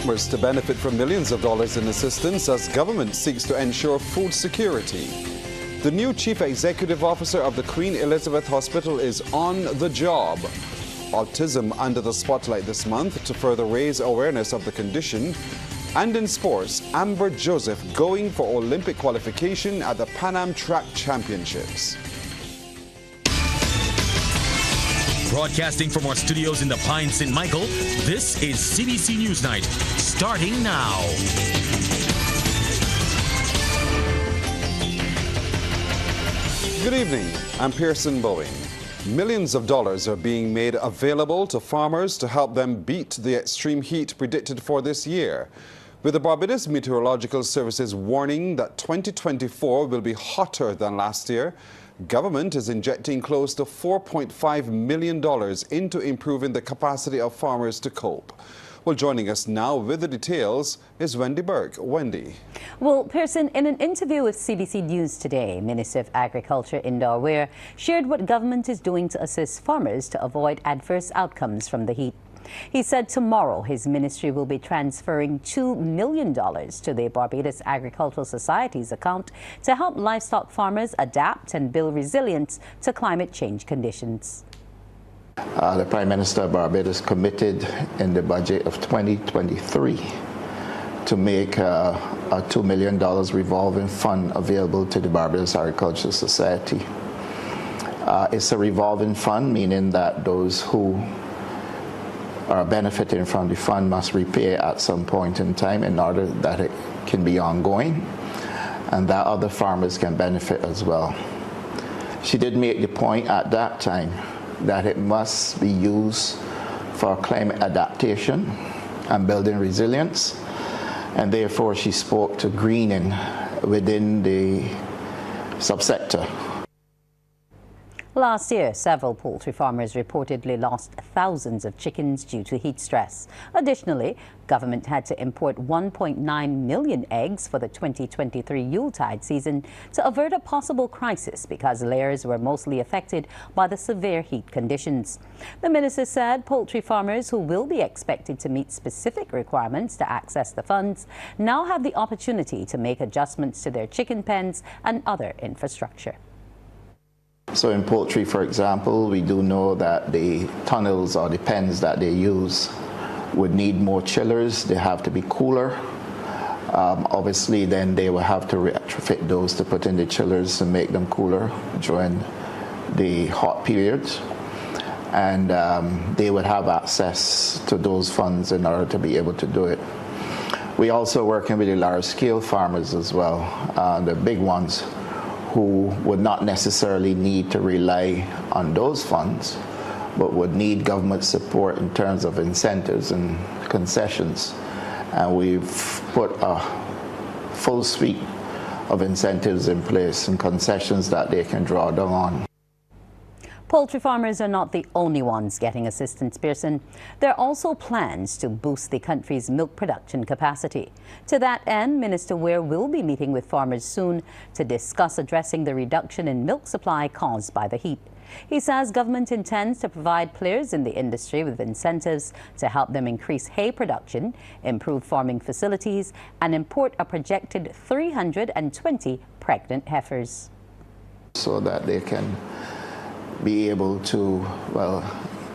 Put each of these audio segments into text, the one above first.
farmers to benefit from millions of dollars in assistance as government seeks to ensure food security. The new Chief Executive Officer of the Queen Elizabeth Hospital is on the job. Autism under the spotlight this month to further raise awareness of the condition. And in sports, Amber Joseph going for Olympic qualification at the Pan Am Track Championships. Broadcasting from our studios in the Pine St. Michael, this is CBC NewsNight, starting now. Good evening, I'm Pearson Bowen. Millions of dollars are being made available to farmers to help them beat the extreme heat predicted for this year. With the Barbados Meteorological Services warning that 2024 will be hotter than last year, government is injecting close to $4.5 million into improving the capacity of farmers to cope. Well, joining us now with the details is Wendy Burke. Wendy. Well, Pearson, in an interview with CBC News today, Minister of Agriculture Indar Ware shared what government is doing to assist farmers to avoid adverse outcomes from the heat. He said tomorrow his ministry will be transferring $2 million to the Barbados Agricultural Society's account to help livestock farmers adapt and build resilience to climate change conditions. The Prime Minister of Barbados committed in the budget of 2023 to make a $2 million revolving fund available to the Barbados Agricultural Society. It's a revolving fund, meaning that those who are benefiting from the fund must repay at some point in time in order that it can be ongoing and that other farmers can benefit as well. She did make the point at that time that it must be used for climate adaptation and building resilience, and therefore she spoke to greening within the subsector. Last year, several poultry farmers reportedly lost thousands of chickens due to heat stress. Additionally, government had to import 1.9 million eggs for the 2023 Yuletide season to avert a possible crisis because layers were mostly affected by the severe heat conditions. The minister said poultry farmers who will be expected to meet specific requirements to access the funds now have the opportunity to make adjustments to their chicken pens and other infrastructure. So in poultry, for example, we do know that the tunnels or the pens that they use would need more chillers. They have to be cooler. Obviously, then they will have to retrofit those to put in the chillers to make them cooler during the hot periods. And they would have access to those funds in order to be able to do it. We're also working with the large-scale farmers as well, the big ones, who would not necessarily need to rely on those funds, but would need government support in terms of incentives and concessions. And we've put a full suite of incentives in place and concessions that they can draw down on. Poultry farmers are not the only ones getting assistance, Pearson. There are also plans to boost the country's milk production capacity. To that end, Minister Ware will be meeting with farmers soon to discuss addressing the reduction in milk supply caused by the heat. He says government intends to provide players in the industry with incentives to help them increase hay production, improve farming facilities, and import a projected 320 pregnant heifers. So that they can be able to, well,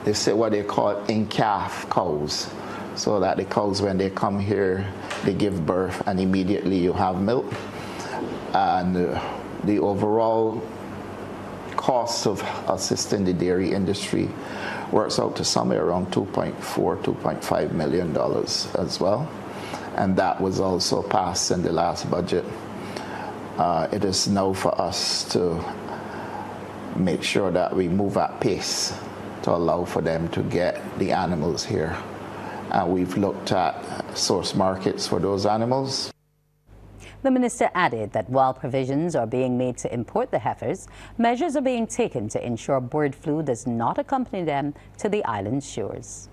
they say what they call in-calf cows, so that the cows, when they come here, they give birth and immediately you have milk. And the overall cost of assisting the dairy industry works out to somewhere around $2.4, $2.5 million as well. And that was also passed in the last budget. It is now for us to make sure that we move at pace to allow for them to get the animals here. We've looked at source markets for those animals. The minister added that while provisions are being made to import the heifers, measures are being taken to ensure bird flu does not accompany them to the island's shores.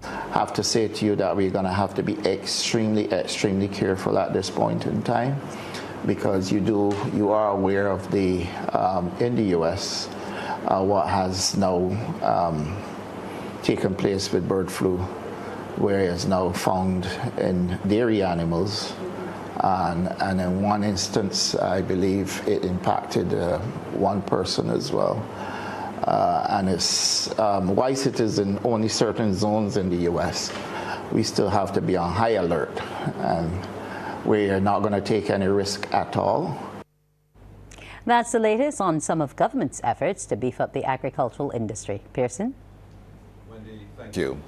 I have to say to you that we're going to have to be extremely careful at this point in time, because you are aware of the in the U.S. What has now taken place with bird flu where it is now found in dairy animals. And in one instance, I believe it impacted one person as well. And it's, whilst it is in only certain zones in the US, we still have to be on high alert. And we are not going to take any risk at all. That's the latest on some of government's efforts to beef up the agricultural industry. Pearson? Wendy, thank you.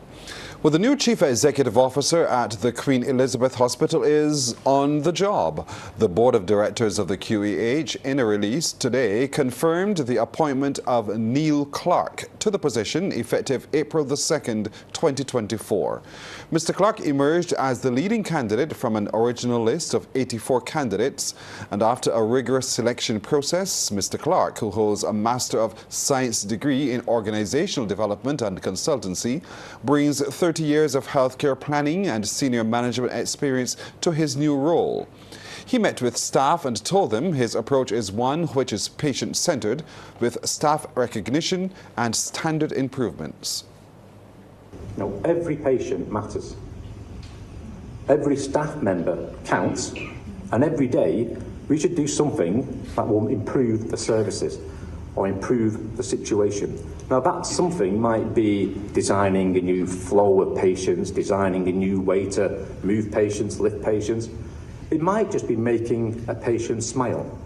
Well, the new Chief Executive Officer at the Queen Elizabeth Hospital is on the job. The Board of Directors of the QEH, in a release today, confirmed the appointment of Neil Clark to the position effective April the 2nd, 2024. Mr. Clark emerged as the leading candidate from an original list of 84 candidates, and after a rigorous selection process, Mr. Clark, who holds a Master of Science degree in Organizational Development and Consultancy, brings 30 years of healthcare planning and senior management experience to his new role. He met with staff and told them his approach is one which is patient-centered, with staff recognition and standard improvements. Now, every patient matters. Every staff member counts, and every day we should do something that will improve the services or improve the situation. Now, that something might be designing a new flow of patients, designing a new way to move patients, lift patients. It might just be making a patient smile.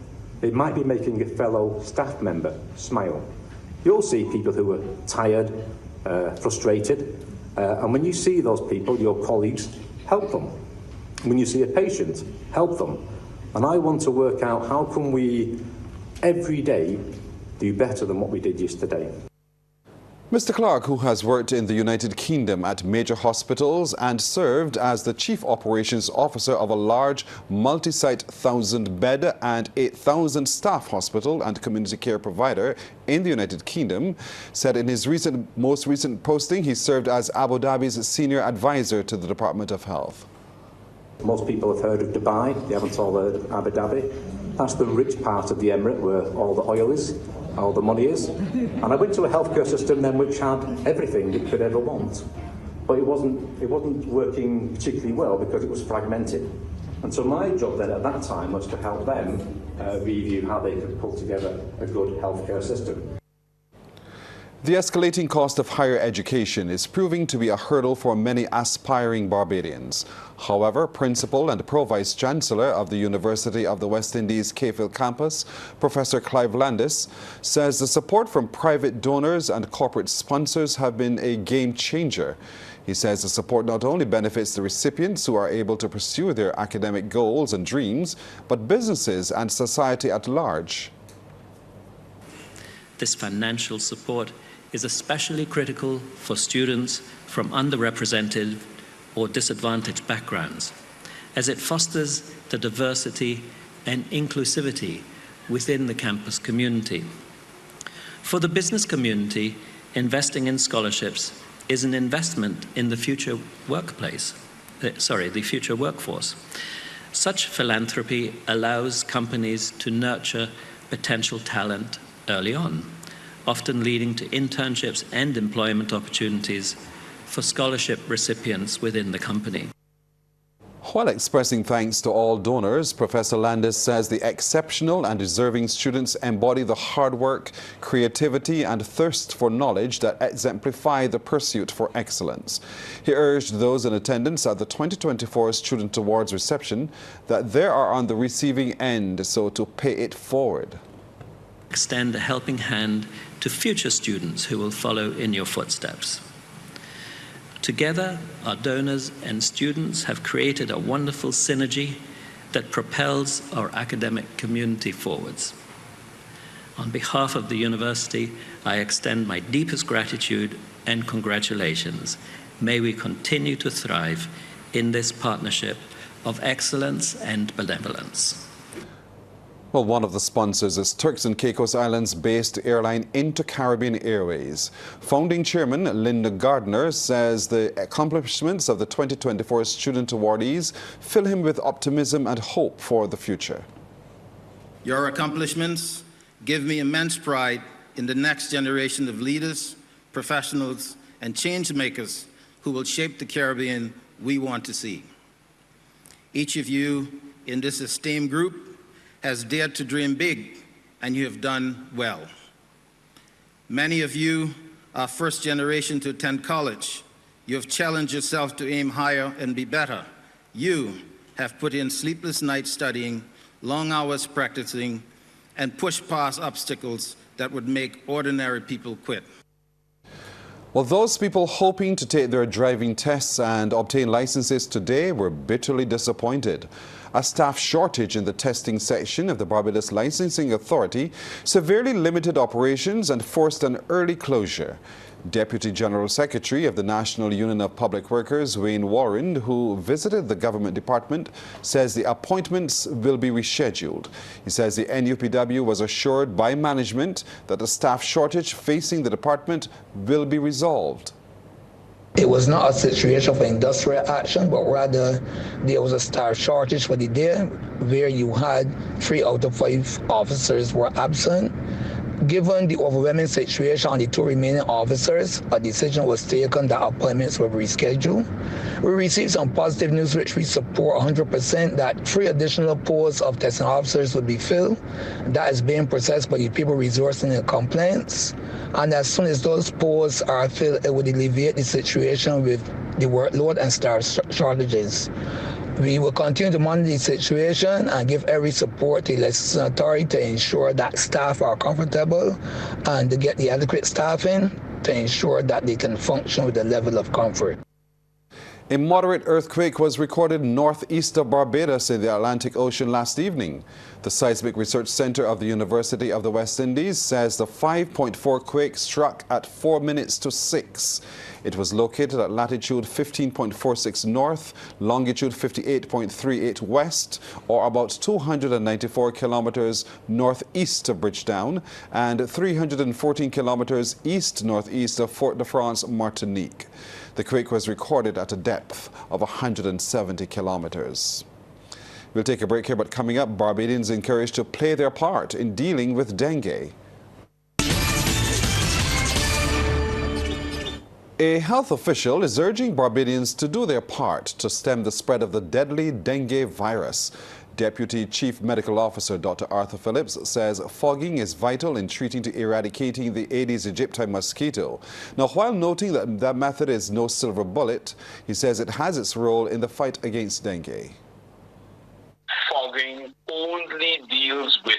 It might be making a fellow staff member smile. You'll see people who are tired, frustrated, and when you see those people, your colleagues, help them. When you see a patient, help them. And I want to work out how can we, every day, do better than what we did yesterday. Mr. Clark, who has worked in the United Kingdom at major hospitals and served as the Chief Operations Officer of a large multi-site 1,000-bed and 8,000 staff hospital and community care provider in the United Kingdom, said in his most recent posting he served as Abu Dhabi's senior advisor to the Department of Health. Most people have heard of Dubai, they haven't all heard of Abu Dhabi. That's the rich part of the emirate where all the oil is, all the money is. And I went to a healthcare system then which had everything it could ever want. But it wasn't working particularly well because it was fragmented. And so my job then at that time was to help them review how they could pull together a good healthcare system. The escalating cost of higher education is proving to be a hurdle for many aspiring Barbadians. However, Principal and Pro-Vice Chancellor of the University of the West Indies Cayfield campus, Professor Clive Landis, says the support from private donors and corporate sponsors have been a game changer. He says the support not only benefits the recipients who are able to pursue their academic goals and dreams, but businesses and society at large. This financial support is especially critical for students from underrepresented or disadvantaged backgrounds, as it fosters the diversity and inclusivity within the campus community. For the business community, investing in scholarships is an investment in the future the future workforce. Such philanthropy allows companies to nurture potential talent early on, often leading to internships and employment opportunities for scholarship recipients within the company. While expressing thanks to all donors, Professor Landis says the exceptional and deserving students embody the hard work, creativity and thirst for knowledge that exemplify the pursuit for excellence. He urged those in attendance at the 2024 Student Awards reception that they are on the receiving end, so to pay it forward. Extend a helping hand to future students who will follow in your footsteps. Together, our donors and students have created a wonderful synergy that propels our academic community forwards. On behalf of the university, I extend my deepest gratitude and congratulations. May we continue to thrive in this partnership of excellence and benevolence. Well, one of the sponsors is Turks and Caicos Islands-based airline Inter-Caribbean Airways. Founding chairman Linda Gardner says the accomplishments of the 2024 student awardees fill him with optimism and hope for the future. Your accomplishments give me immense pride in the next generation of leaders, professionals, and change makers who will shape the Caribbean we want to see. Each of you in this esteemed group has dared to dream big, and you have done well. Many of you are first generation to attend college. You have challenged yourself to aim higher and be better. You have put in sleepless nights studying, long hours practicing, and pushed past obstacles that would make ordinary people quit. Well, those people hoping to take their driving tests and obtain licenses today were bitterly disappointed. A staff shortage in the testing section of the Barbados Licensing Authority severely limited operations and forced an early closure. Deputy General Secretary of the National Union of Public Workers, Wayne Warren, who visited the government department, says the appointments will be rescheduled. He says the NUPW was assured by management that the staff shortage facing the department will be resolved. It was not a situation for industrial action, but rather there was a staff shortage for the day where you had 3 out of 5 officers were absent. Given the overwhelming situation on the 2 remaining officers, a decision was taken that appointments were rescheduled. We received some positive news which we support 100%, that 3 additional posts of testing officers would be filled. That is being processed by the people resourcing the complaints. And as soon as those posts are filled, it would alleviate the situation with the workload and staff shortages. We will continue to monitor the situation and give every support to the licensing authority to ensure that staff are comfortable and to get the adequate staffing to ensure that they can function with a level of comfort. A moderate earthquake was recorded northeast of Barbados in the Atlantic Ocean last evening. The Seismic Research Center of the University of the West Indies says the 5.4 quake struck at 4 minutes to 6. It was located at latitude 15.46 north, longitude 58.38 west, or about 294 kilometers northeast of Bridgetown and 314 kilometers east-northeast of Fort-de-France, Martinique. The quake was recorded at a depth of 170 kilometers. We'll take a break here, but coming up, Barbadians encouraged to play their part in dealing with dengue. A health official is urging Barbadians to do their part to stem the spread of the deadly dengue virus. Deputy Chief Medical Officer Dr. Arthur Phillips says fogging is vital in treating to eradicating the Aedes aegypti mosquito. Now, while noting that that method is no silver bullet, he says it has its role in the fight against dengue. Fogging only deals with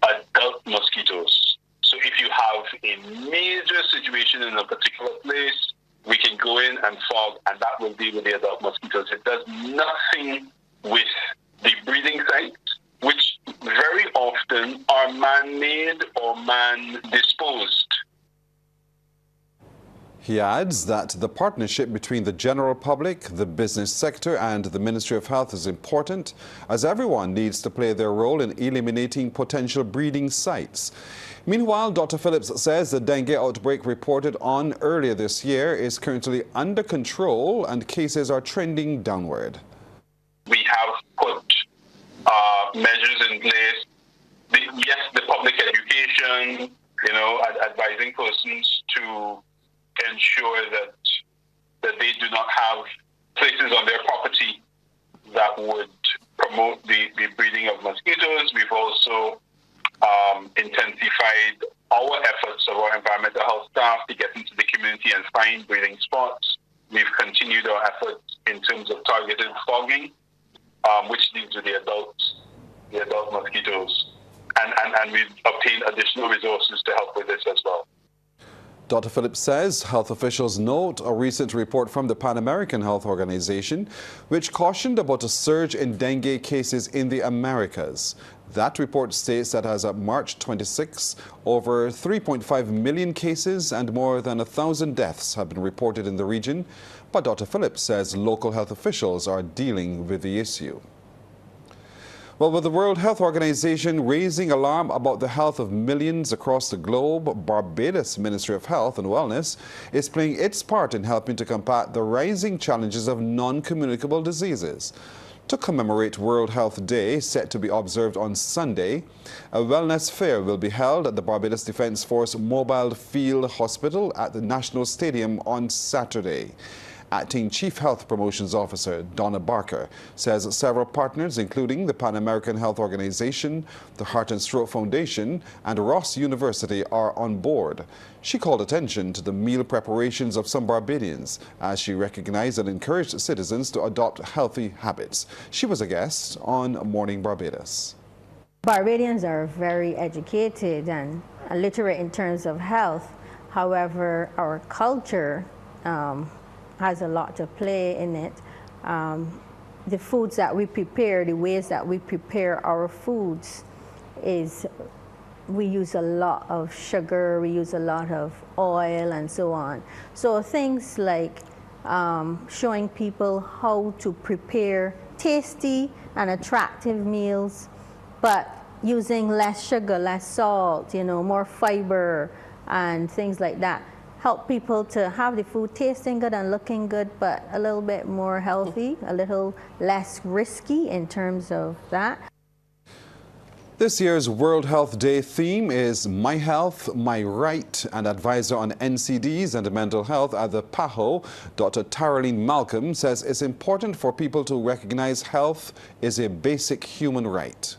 adult mosquitoes. So if you have a major situation in a particular place, we can go in and fog, and that will deal with the adult mosquitoes. It does nothing with the breeding sites, which very often are man-made or man-disposed. He adds that the partnership between the general public, the business sector and the Ministry of Health is important, as everyone needs to play their role in eliminating potential breeding sites. Meanwhile, Dr. Phillips says the dengue outbreak reported on earlier this year is currently under control and cases are trending downward. We have put measures in place. Yes, the public education, advising persons to ensure that they do not have places on their property that would promote the breeding of mosquitoes. We've also intensified our efforts of our environmental health staff to get into the community and find breeding spots. We've continued our efforts in terms of targeted fogging, which deals with the adult mosquitoes. And we've obtained additional resources to help with this as well. Dr. Phillips says health officials note a recent report from the Pan American Health Organization which cautioned about a surge in dengue cases in the Americas. That report states that as of March 26, over 3.5 million cases and more than 1,000 deaths have been reported in the region. But Dr. Phillips says local health officials are dealing with the issue. Well, with the World Health Organization raising alarm about the health of millions across the globe, Barbados Ministry of Health and Wellness is playing its part in helping to combat the rising challenges of non-communicable diseases. To commemorate World Health Day, set to be observed on Sunday, a wellness fair will be held at the Barbados Defence Force Mobile Field Hospital at the National Stadium on Saturday. Acting Chief Health Promotions Officer Donna Barker says several partners, including the Pan American Health Organization, the Heart and Stroke Foundation, and Ross University, are on board. She called attention to the meal preparations of some Barbadians as she recognized and encouraged citizens to adopt healthy habits. She was a guest on Morning Barbados. Barbadians are very educated and literate in terms of health. However, our culture has a lot to play in it. The foods that we prepare, the ways that we prepare our foods is we use a lot of sugar, we use a lot of oil and so on. So things like showing people how to prepare tasty and attractive meals, but using less sugar, less salt, more fiber and things like that. Help people to have the food tasting good and looking good, but a little bit more healthy, a little less risky in terms of that. This year's World Health Day theme is My Health, My Right, and advisor on NCDs and mental health at the PAHO, Dr. Taraline Malcolm, says it's important for people to recognize health is a basic human right.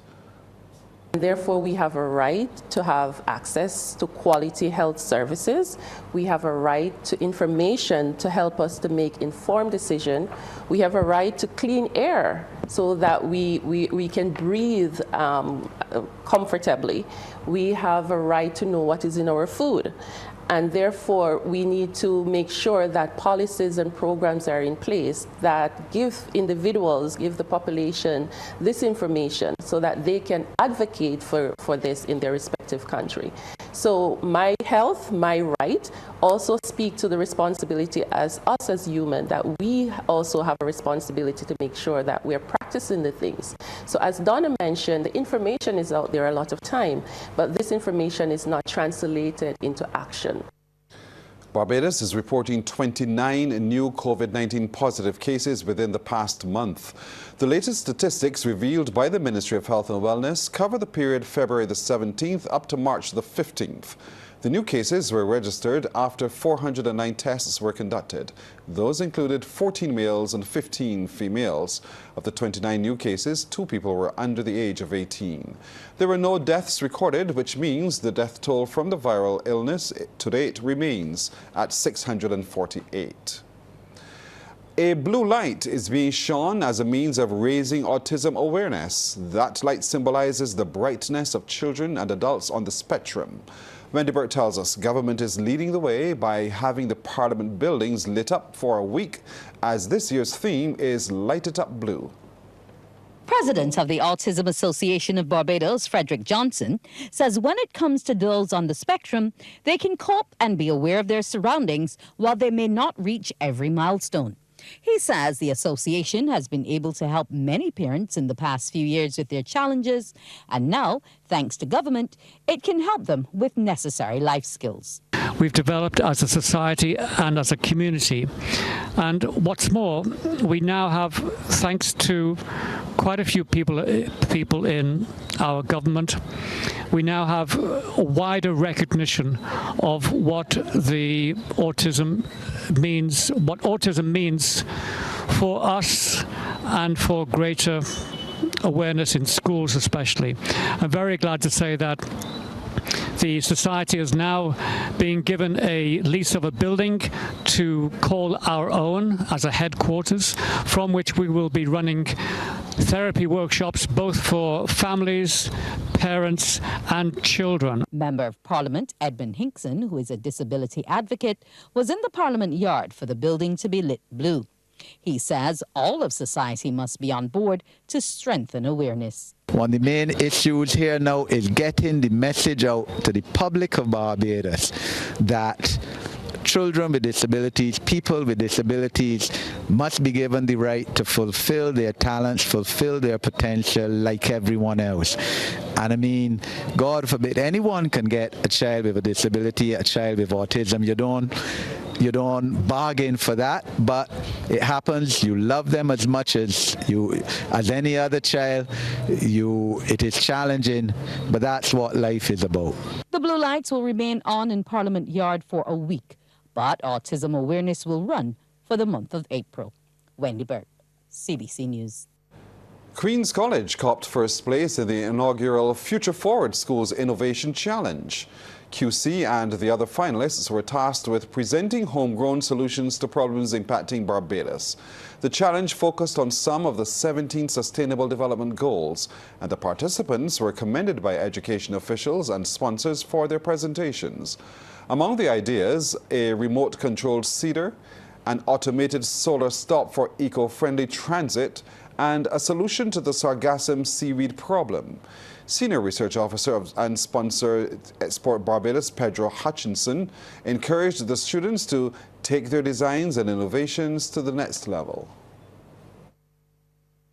Therefore, we have a right to have access to quality health services. We have a right to information to help us to make informed decisions. We have a right to clean air so that we can breathe comfortably. We have a right to know what is in our food. And therefore, we need to make sure that policies and programs are in place that give individuals, give the population this information so that they can advocate for this in their respective country. So my health, my right also speak to the responsibility as us as human, that we also have a responsibility to make sure that we're practicing the things. So as Donna mentioned, the information is out there a lot of time, but this information is not translated into action. Barbados is reporting 29 new COVID-19 positive cases within the past month. The latest statistics revealed by the Ministry of Health and Wellness cover the period February the 17th up to March the 15th. The new cases were registered after 409 tests were conducted. Those included 14 males and 15 females. Of the 29 new cases, 2 people were under the age of 18. There were no deaths recorded, which means the death toll from the viral illness to date remains at 648. A blue light is being shone as a means of raising autism awareness. That light symbolizes the brightness of children and adults on the spectrum. Wendy Burt tells us government is leading the way by having the Parliament buildings lit up for a week, as this year's theme is Light It Up Blue. President of the Autism Association of Barbados, Frederick Johnson, says when it comes to those on the spectrum, they can cope and be aware of their surroundings while they may not reach every milestone. He says the association has been able to help many parents in the past few years with their challenges, and now, thanks to government, it can help them with necessary life skills. We've developed as a society and as a community. And what's more, we now have, thanks to quite a few people in our government, we now have a wider recognition of what the autism means for us and for greater awareness in schools especially. I'm very glad to say that the society is now being given a lease of a building to call our own as a headquarters, from which we will be running therapy workshops both for families, parents and children. Member of Parliament Edmund Hinkson, who is a disability advocate, was in the Parliament yard for the building to be lit blue. He says all of society must be on board to strengthen awareness. One of the main issues here now is getting the message out to the public of Barbados that children with disabilities, people with disabilities must be given the right to fulfill their talents, fulfill their potential like everyone else. And I mean, God forbid, anyone can get a child with a disability, a child with autism. You don't bargain for that, but it happens. You love them as much as any other child. It is challenging, but that's what life is about. The blue lights will remain on in Parliament Yard for a week, but autism awareness will run for the month of April. Wendy Burt, CBC News. Queen's College copped first place in the inaugural Future Forward Schools Innovation Challenge. QC and the other finalists were tasked with presenting homegrown solutions to problems impacting Barbados. The challenge focused on some of the 17 Sustainable Development Goals, and the participants were commended by education officials and sponsors for their presentations. Among the ideas, a remote-controlled seeder, an automated solar stop for eco-friendly transit, and a solution to the sargassum seaweed problem. Senior Research Officer and sponsor Export Barbados, Pedro Hutchinson, encouraged the students to take their designs and innovations to the next level.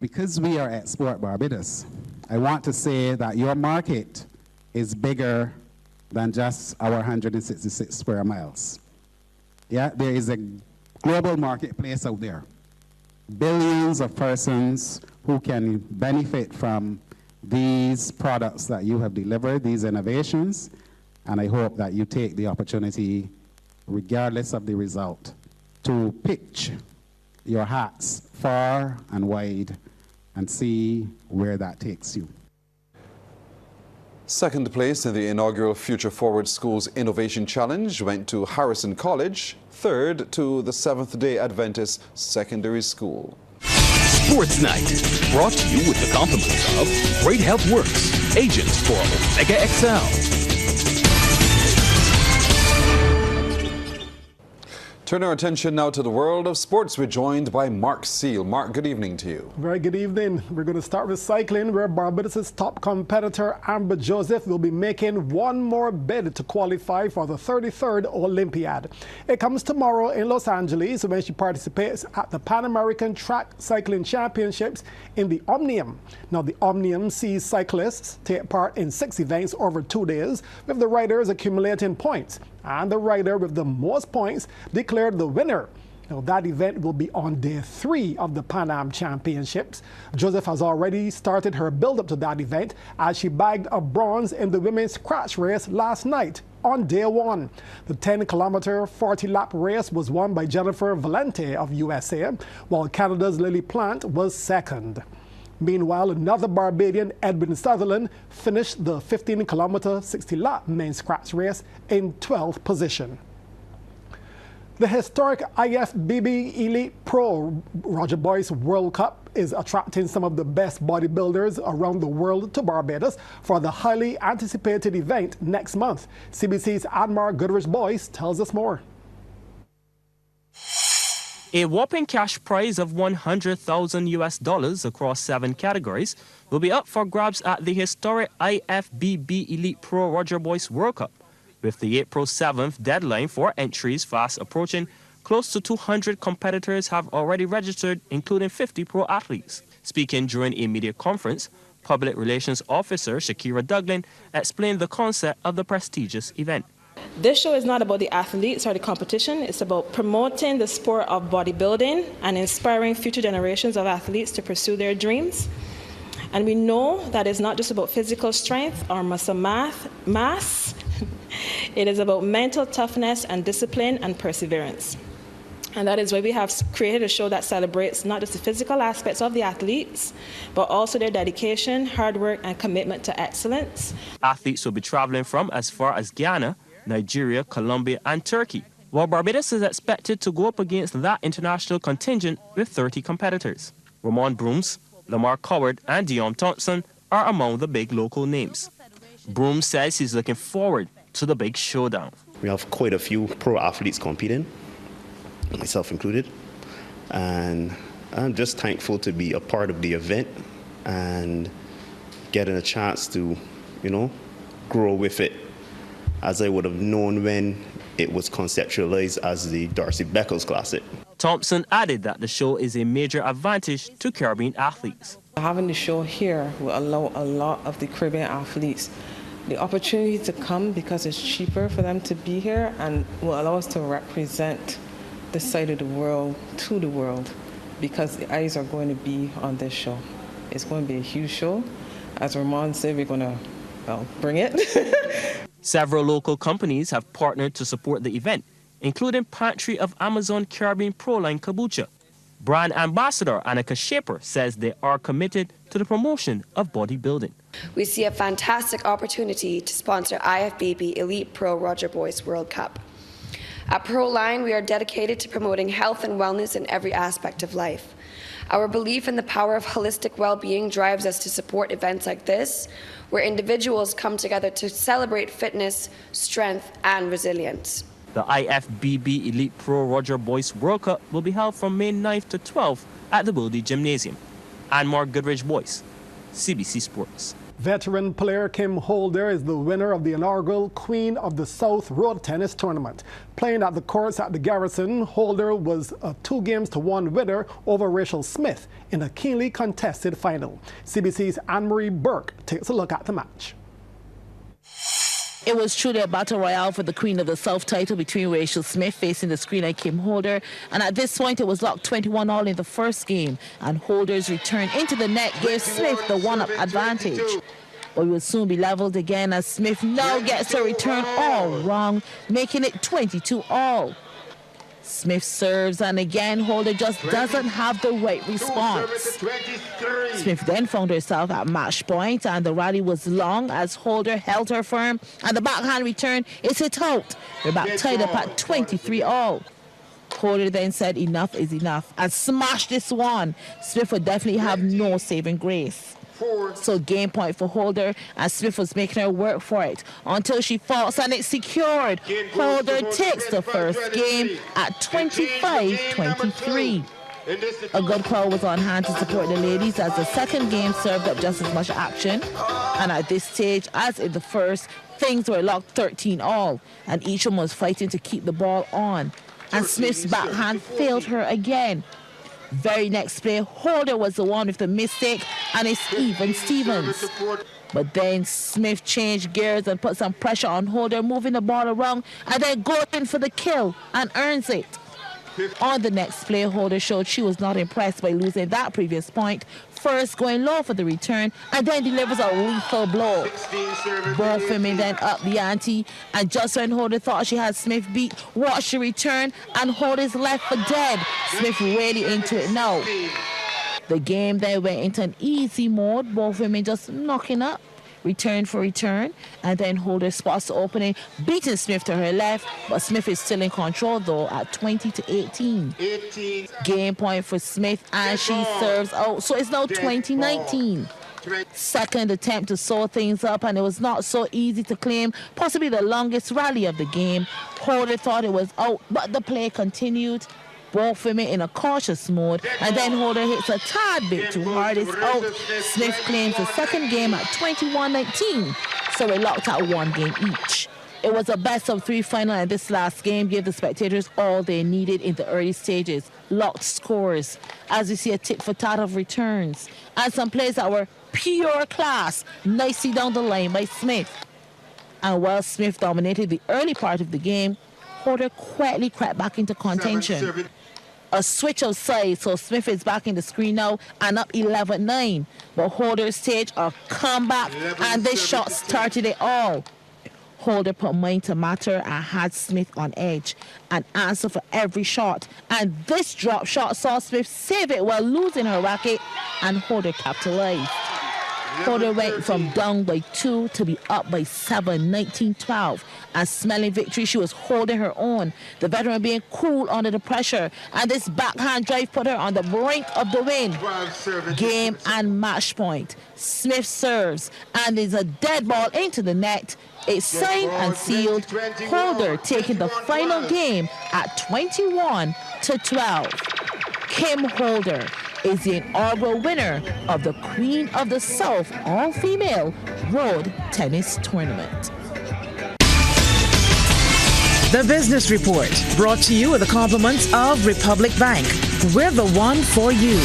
Because we are Export Barbados, I want to say that your market is bigger than just our 166 square miles. Yeah, there is a global marketplace out there. Billions of persons who can benefit from these products that you have delivered, these innovations, and I hope that you take the opportunity, regardless of the result, to pitch your hats far and wide and see where that takes you. Second place in the inaugural Future Forward Schools Innovation Challenge went to Harrison College, third to the Seventh-day Adventist Secondary School. Sports Night, brought to you with the compliments of Great Health Works, agents for Omega XL. Turn our attention now to the world of sports. We're joined by Mark Seal. Mark, good evening to you. Very good evening. We're going to start with cycling, where Barbados' top competitor Amber Joseph will be making one more bid to qualify for the 33rd Olympiad. It comes tomorrow in Los Angeles when she participates at the Pan American Track Cycling Championships in the Omnium. Now, the Omnium sees cyclists take part in 6 events over 2 days, with the riders accumulating points. And the rider with the most points declared the winner. Now, that event will be on day 3 of the Pan Am Championships. Joseph has already started her build-up to that event as she bagged a bronze in the women's scratch race last night on day 1. The 10-kilometer, 40-lap race was won by Jennifer Valente of USA, while Canada's Lily Plant was second. Meanwhile, another Barbadian, Edwin Sutherland, finished the 15-kilometer, 60-lap men's scratch race in 12th position. The historic IFBB Elite Pro Roger Boyce World Cup is attracting some of the best bodybuilders around the world to Barbados for the highly anticipated event next month. CBC's Admar Goodrich-Boyce tells us more. A whopping cash prize of $100,000 across 7 categories will be up for grabs at the historic IFBB Elite Pro Roger Boyce World Cup. With the April 7th deadline for entries fast approaching, close to 200 competitors have already registered, including 50 pro athletes. Speaking during a media conference, Public Relations Officer Shakira Duglin explained the concept of the prestigious event. This show is not about the athletes or the competition. It's about promoting the sport of bodybuilding and inspiring future generations of athletes to pursue their dreams. And we know that it's not just about physical strength or muscle mass. It is about mental toughness and discipline and perseverance. And that is why we have created a show that celebrates not just the physical aspects of the athletes, but also their dedication, hard work, and commitment to excellence. Athletes will be traveling from as far as Guyana, Nigeria, Colombia, and Turkey, while Barbados is expected to go up against that international contingent with 30 competitors. Ramon Brooms, Lamar Coward, and Dion Thompson are among the big local names. Brooms says he's looking forward to the big showdown. We have quite a few pro athletes competing, myself included, and I'm just thankful to be a part of the event and getting a chance to, grow with it, as I would have known when it was conceptualized as the Darcy Beckles Classic. Thompson added that the show is a major advantage to Caribbean athletes. Having the show here will allow a lot of the Caribbean athletes the opportunity to come because it's cheaper for them to be here and will allow us to represent this side of the world to the world because the eyes are going to be on this show. It's going to be a huge show. As Ramon said, we're going to, bring it. Several local companies have partnered to support the event, including Pantry of Amazon Caribbean Proline Kombucha. Brand ambassador Annika Shaper says they are committed to the promotion of bodybuilding. We see a fantastic opportunity to sponsor IFBB Elite Pro Roger Boyce World Cup. At Proline, we are dedicated to promoting health and wellness in every aspect of life. Our belief in the power of holistic well-being drives us to support events like this, where individuals come together to celebrate fitness, strength, and resilience. The IFBB Elite Pro Roger Boyce World Cup will be held from May 9th to 12th at the Wildy Gymnasium. Anmar Goodrich Boyce, CBC Sports. Veteran player Kim Holder is the winner of the inaugural Queen of the South Road Tennis Tournament. Playing at the courts at the Garrison, Holder was a 2-1 winner over Rachel Smith in a keenly contested final. CBC's Anne-Marie Burke takes a look at the match. It was truly a battle royale for the Queen of the South title between Rachel Smith facing the screener Kim Holder, and at this point it was locked 21-all in the first game, and Holder's return into the net gave Smith the one-up advantage. But it will soon be leveled again as Smith now gets her return all wrong, making it 22-all. Smith serves, and again Holder just doesn't have the right response. Smith then found herself at match point, and the rally was long as Holder held her firm, and the backhand return is hit out. We're back tied up at 23-all. Holder then said enough is enough and smashed this one. Smith would definitely have no saving grace. So game point for Holder, and Smith was making her work for it until she falls and it's secured. Holder takes the first game at 25-23. A good crowd was on hand to support the ladies as the second game served up just as much action. And at this stage, as in the first, things were locked 13-all, and each one was fighting to keep the ball on. And Smith's backhand failed her again. Very next play, Holder was the one with the mistake, and it's even Stevens. But then Smith changed gears and put some pressure on Holder, moving the ball around, and then goes in for the kill and earns it. On the next play, Holder showed she was not impressed by losing that previous point, first going low for the return, and then delivers a lethal blow. Both women then up the ante, and just when Holder thought she had Smith beat, watch the return, and Holder's left for dead. Smith really into it now. The game then went into an easy mode, both women just knocking up. Return for return, and then Holder spots the opening, beating Smith to her left, but Smith is still in control though at 20-18. Game point for Smith, and she serves out, so it's now 20-19. Second attempt to sew things up, and it was not so easy to claim, possibly the longest rally of the game. Holder thought it was out, but the play continued. Both women in a cautious mode, and then Holder hits a tad bit too hard. It's out. Smith claims the second game at 21-19, so we're locked at 1 game each. It was a best-of-3 final, and this last game gave the spectators all they needed in the early stages. Locked scores, as we see a tit-for-tat of returns, and some plays that were pure class, nicely down the line by Smith. And while Smith dominated the early part of the game, Holder quietly crept back into contention. A switch of sides, so Smith is back in the screen now and up 11-9. But Holder staged a comeback, and this shot started it all. Holder put mind to matter and had Smith on edge, an answer for every shot. And this drop shot saw Smith save it while losing her racket, and Holder capitalized. Holder went from down by 2 to be up by 7, 19-12. And smelling victory, she was holding her own. The veteran being cool under the pressure. And this backhand drive put her on the brink of the win. Game and match point. Smith serves, and there's a dead ball into the net. It's signed and sealed. Holder taking the final game at 21-12. Kim Holder is the inaugural winner of the Queen of the South all-female road tennis tournament. The Business Report, brought to you with the compliments of Republic Bank. We're the one for you.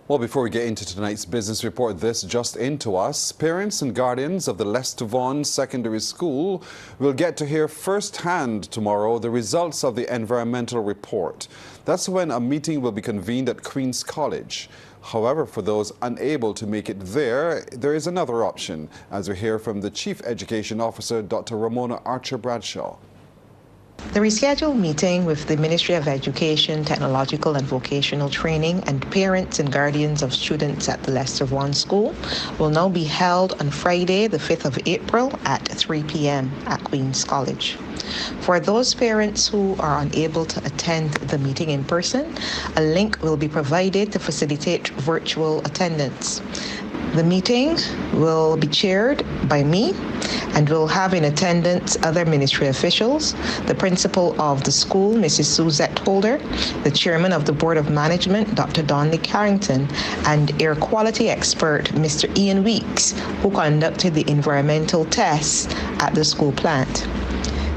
Well, before we get into tonight's business report, this just into us. Parents and guardians of the Lester Vaughan Secondary School will get to hear firsthand tomorrow the results of the environmental report. That's when a meeting will be convened at Queen's College. However, for those unable to make it there is another option, as we hear from the Chief Education Officer, Dr. Ramona Archer-Bradshaw. The rescheduled meeting with the Ministry of Education, Technological and Vocational Training and parents and guardians of students at the Lester Vaughan School will now be held on Friday, the 5th of April at 3 p.m. at Queen's College. For those parents who are unable to attend the meeting in person, a link will be provided to facilitate virtual attendance. The meeting will be chaired by me and will have in attendance other ministry officials, the principal of the school, Mrs. Suzette Holder, the chairman of the Board of Management, Dr. Donnelly Carrington, and air quality expert, Mr. Ian Weeks, who conducted the environmental tests at the school plant.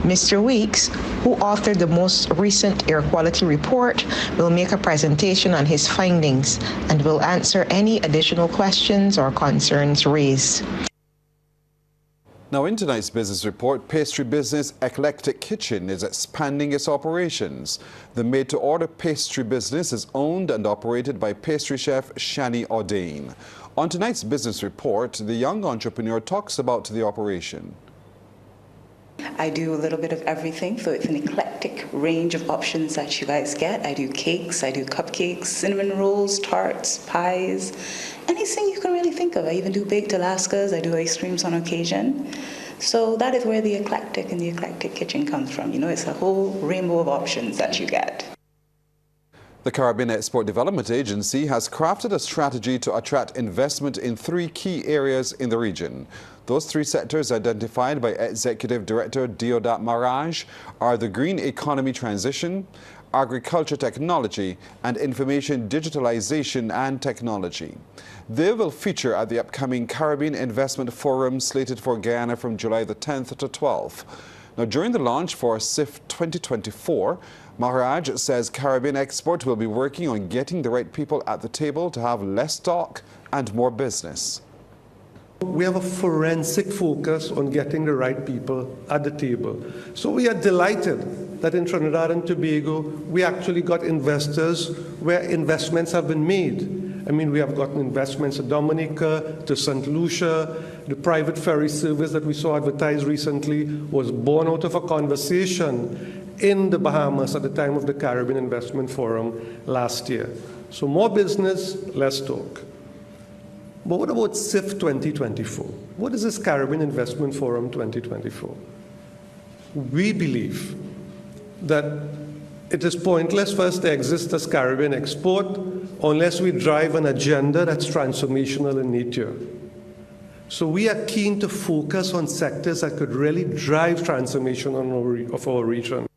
Mr. Weeks, who authored the most recent air quality report, will make a presentation on his findings and will answer any additional questions or concerns raised. Now, in tonight's business report, pastry business Eclectic Kitchen is expanding its operations. The made-to-order pastry business is owned and operated by pastry chef Shani Ordain. On tonight's business report, the young entrepreneur talks about the operation. I do a little bit of everything, so it's an eclectic range of options that you guys get. I do cakes, I do cupcakes, cinnamon rolls, tarts, pies, anything you can really think of. I even do baked Alaskas, I do ice creams on occasion. So that is where the eclectic and the eclectic kitchen comes from. You know, it's a whole rainbow of options that you get. The Caribbean Export Development Agency has crafted a strategy to attract investment in 3 key areas in the region. Those 3 sectors identified by Executive Director Deodat Maraj are the green economy transition, agriculture technology, and information digitalization and technology. They will feature at the upcoming Caribbean Investment Forum slated for Guyana from July the 10th to 12th. Now, during the launch for SIF 2024, Maharaj says Caribbean Export will be working on getting the right people at the table to have less talk and more business. We have a forensic focus on getting the right people at the table. So we are delighted that in Trinidad and Tobago, we actually got investors where investments have been made. I mean, we have gotten investments to Dominica, to St. Lucia. The private ferry service that we saw advertised recently was born out of a conversation in the Bahamas at the time of the Caribbean Investment Forum last year. So more business, less talk. But what about SIF 2024? What is this Caribbean Investment Forum 2024? We believe that it is pointless for us to exist as Caribbean Export unless we drive an agenda that's transformational in nature. So we are keen to focus on sectors that could really drive transformation of our region.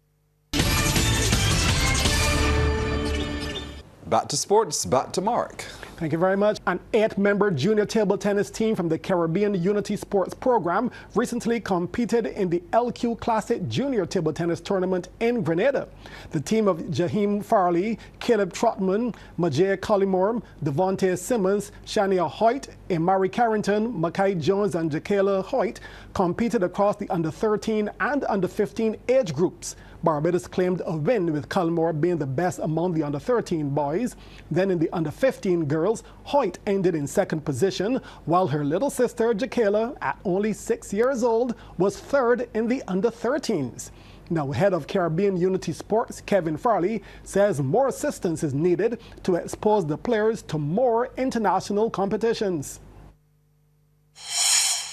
Back to sports, back to Mark. Thank you very much. An 8-member junior table tennis team from the Caribbean Unity Sports Program recently competed in the LQ Classic Junior Table Tennis Tournament in Grenada. The team of Jaheim Farley, Caleb Trotman, Majay Collymore, Devontae Simmons, Shania Hoyt, Amari Carrington, Mackay Jones, and Jakayla Hoyt competed across the under-13 and under-15 age groups. Barbados claimed a win, with Collymore being the best among the under-13 boys. Then in the under-15 girls, Hoyt ended in second position, while her little sister, Jakayla, at only 6 years old, was third in the under-13s. Now, head of Caribbean Unity Sports, Kevin Farley, says more assistance is needed to expose the players to more international competitions.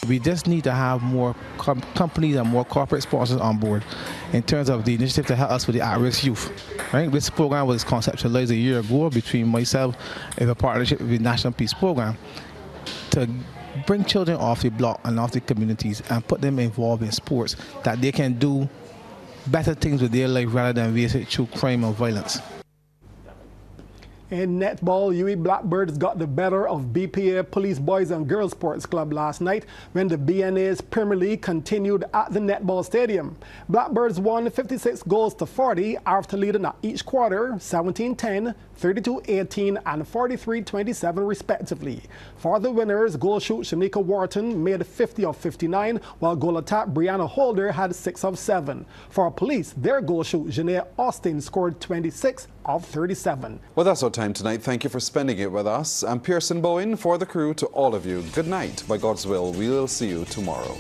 We just need to have more companies and more corporate sponsors on board in terms of the initiative to help us with the at-risk youth. Right? This program was conceptualized a year ago between myself and a partnership with the National Peace Program to bring children off the block and off the communities and put them involved in sports that they can do better things with their life rather than waste it through crime or violence. In netball, UE Blackbirds got the better of BPA Police Boys and Girls Sports Club last night when the BNA's Premier League continued at the netball stadium. Blackbirds won 56 goals to 40 after leading at each quarter 17-10, 32-18 and 43-27 respectively. For the winners, goal shoot Shanika Wharton made 50 of 59, while goal attack Brianna Holder had 6 of 7. For police, their goal shoot Janae Austin scored 26 of 37. Well, that's our time tonight. Thank you for spending it with us. I'm Pearson Bowen. For the crew, to all of you, good night. By God's will, we'll see you tomorrow.